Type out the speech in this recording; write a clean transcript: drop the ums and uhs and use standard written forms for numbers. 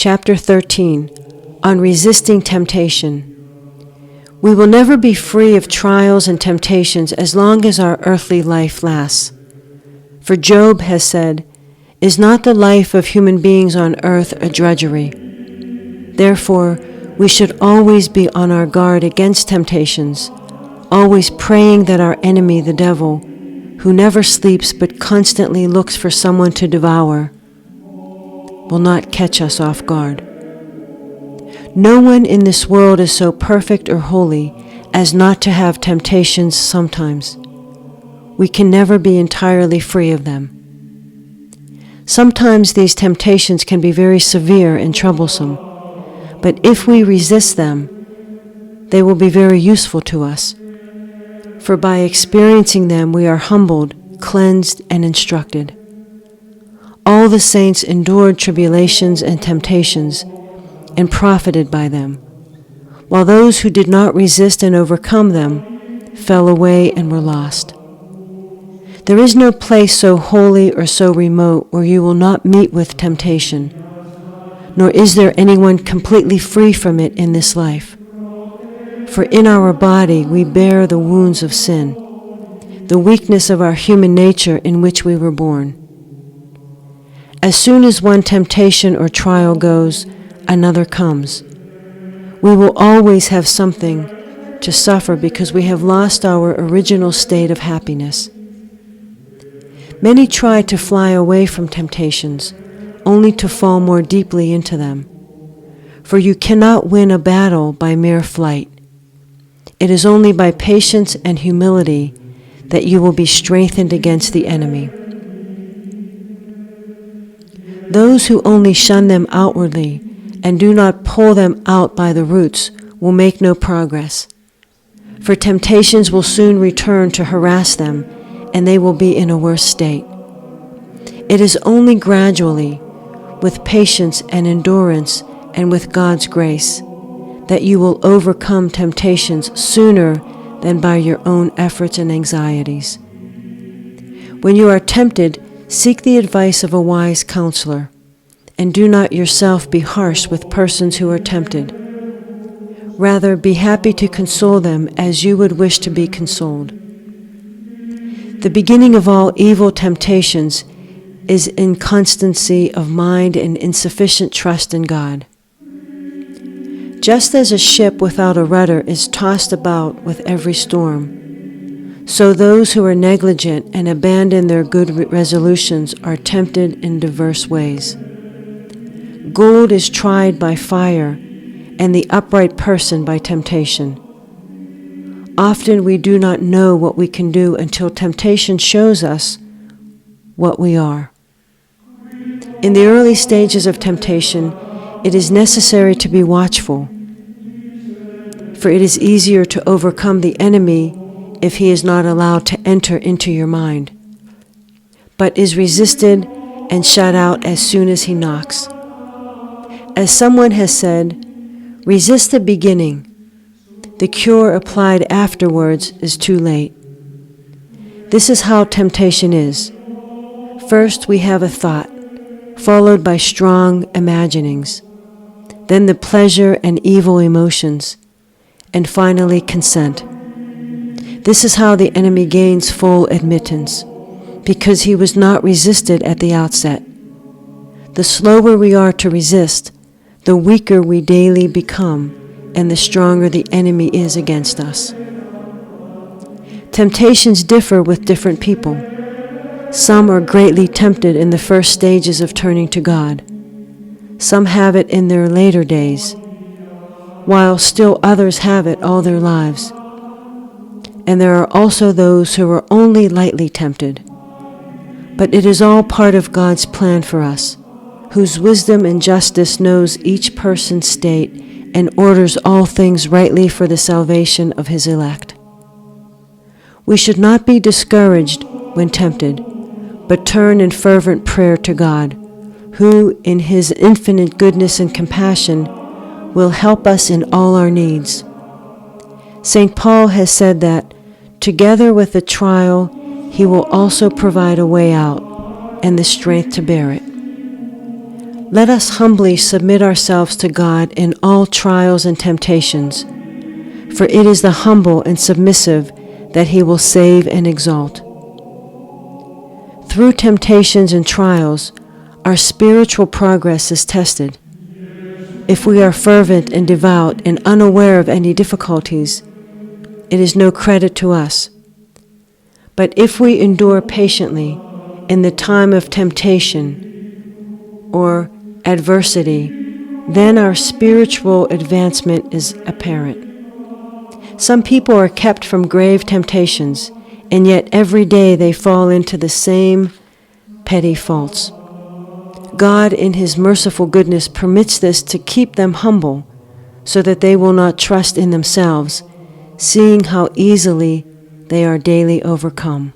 Chapter 13, on resisting temptation. We will never be free of trials and temptations as long as our earthly life lasts. For Job has said, "Is not the life of human beings on earth a drudgery?" Therefore, we should always be on our guard against temptations, always praying that our enemy, the devil, who never sleeps but constantly looks for someone to devour, will not catch us off guard. No one in this world is so perfect or holy as not to have temptations sometimes. We can never be entirely free of them. Sometimes these temptations can be very severe and troublesome, but if we resist them, they will be very useful to us. For by experiencing them we are humbled, cleansed, and instructed. All the saints endured tribulations and temptations and profited by them, while those who did not resist and overcome them fell away and were lost. There is no place so holy or so remote where you will not meet with temptation, nor is there anyone completely free from it in this life. For in our body we bear the wounds of sin, the weakness of our human nature in which we were born. As soon as one temptation or trial goes, another comes. We will always have something to suffer because we have lost our original state of happiness. Many try to fly away from temptations, only to fall more deeply into them. For you cannot win a battle by mere flight. It is only by patience and humility that you will be strengthened against the enemy. Those who only shun them outwardly and do not pull them out by the roots will make no progress. For temptations will soon return to harass them, and they will be in a worse state. It is only gradually, with patience and endurance and with God's grace, that you will overcome temptations sooner than by your own efforts and anxieties. When you are tempted, seek the advice of a wise counselor, and do not yourself be harsh with persons who are tempted. Rather, be happy to console them as you would wish to be consoled. The beginning of all evil temptations is inconstancy of mind and insufficient trust in God. Just as a ship without a rudder is tossed about with every storm, so those who are negligent and abandon their good resolutions are tempted in diverse ways. Gold is tried by fire, and the upright person by temptation. Often we do not know what we can do until temptation shows us what we are. In the early stages of temptation, it is necessary to be watchful, for it is easier to overcome the enemy if he is not allowed to enter into your mind, but is resisted and shut out as soon as he knocks. As someone has said, resist the beginning. The cure applied afterwards is too late. This is how temptation is. First we have a thought, followed by strong imaginings, then the pleasure and evil emotions, and finally consent. This is how the enemy gains full admittance, because he was not resisted at the outset. The slower we are to resist, the weaker we daily become, and the stronger the enemy is against us. Temptations differ with different people. Some are greatly tempted in the first stages of turning to God. Some have it in their later days, while still others have it all their lives. And there are also those who are only lightly tempted. But it is all part of God's plan for us, whose wisdom and justice knows each person's state and orders all things rightly for the salvation of his elect. We should not be discouraged when tempted, but turn in fervent prayer to God, who, in his infinite goodness and compassion, will help us in all our needs. St. Paul has said that, together with the trial, he will also provide a way out and the strength to bear it. Let us humbly submit ourselves to God in all trials and temptations, for it is the humble and submissive that He will save and exalt. Through temptations and trials, our spiritual progress is tested. If we are fervent and devout and unaware of any difficulties, it is no credit to us. But if we endure patiently in the time of temptation or adversity, then our spiritual advancement is apparent. Some people are kept from grave temptations, and yet every day they fall into the same petty faults. God, in His merciful goodness, permits this to keep them humble, so that they will not trust in themselves, seeing how easily they are daily overcome.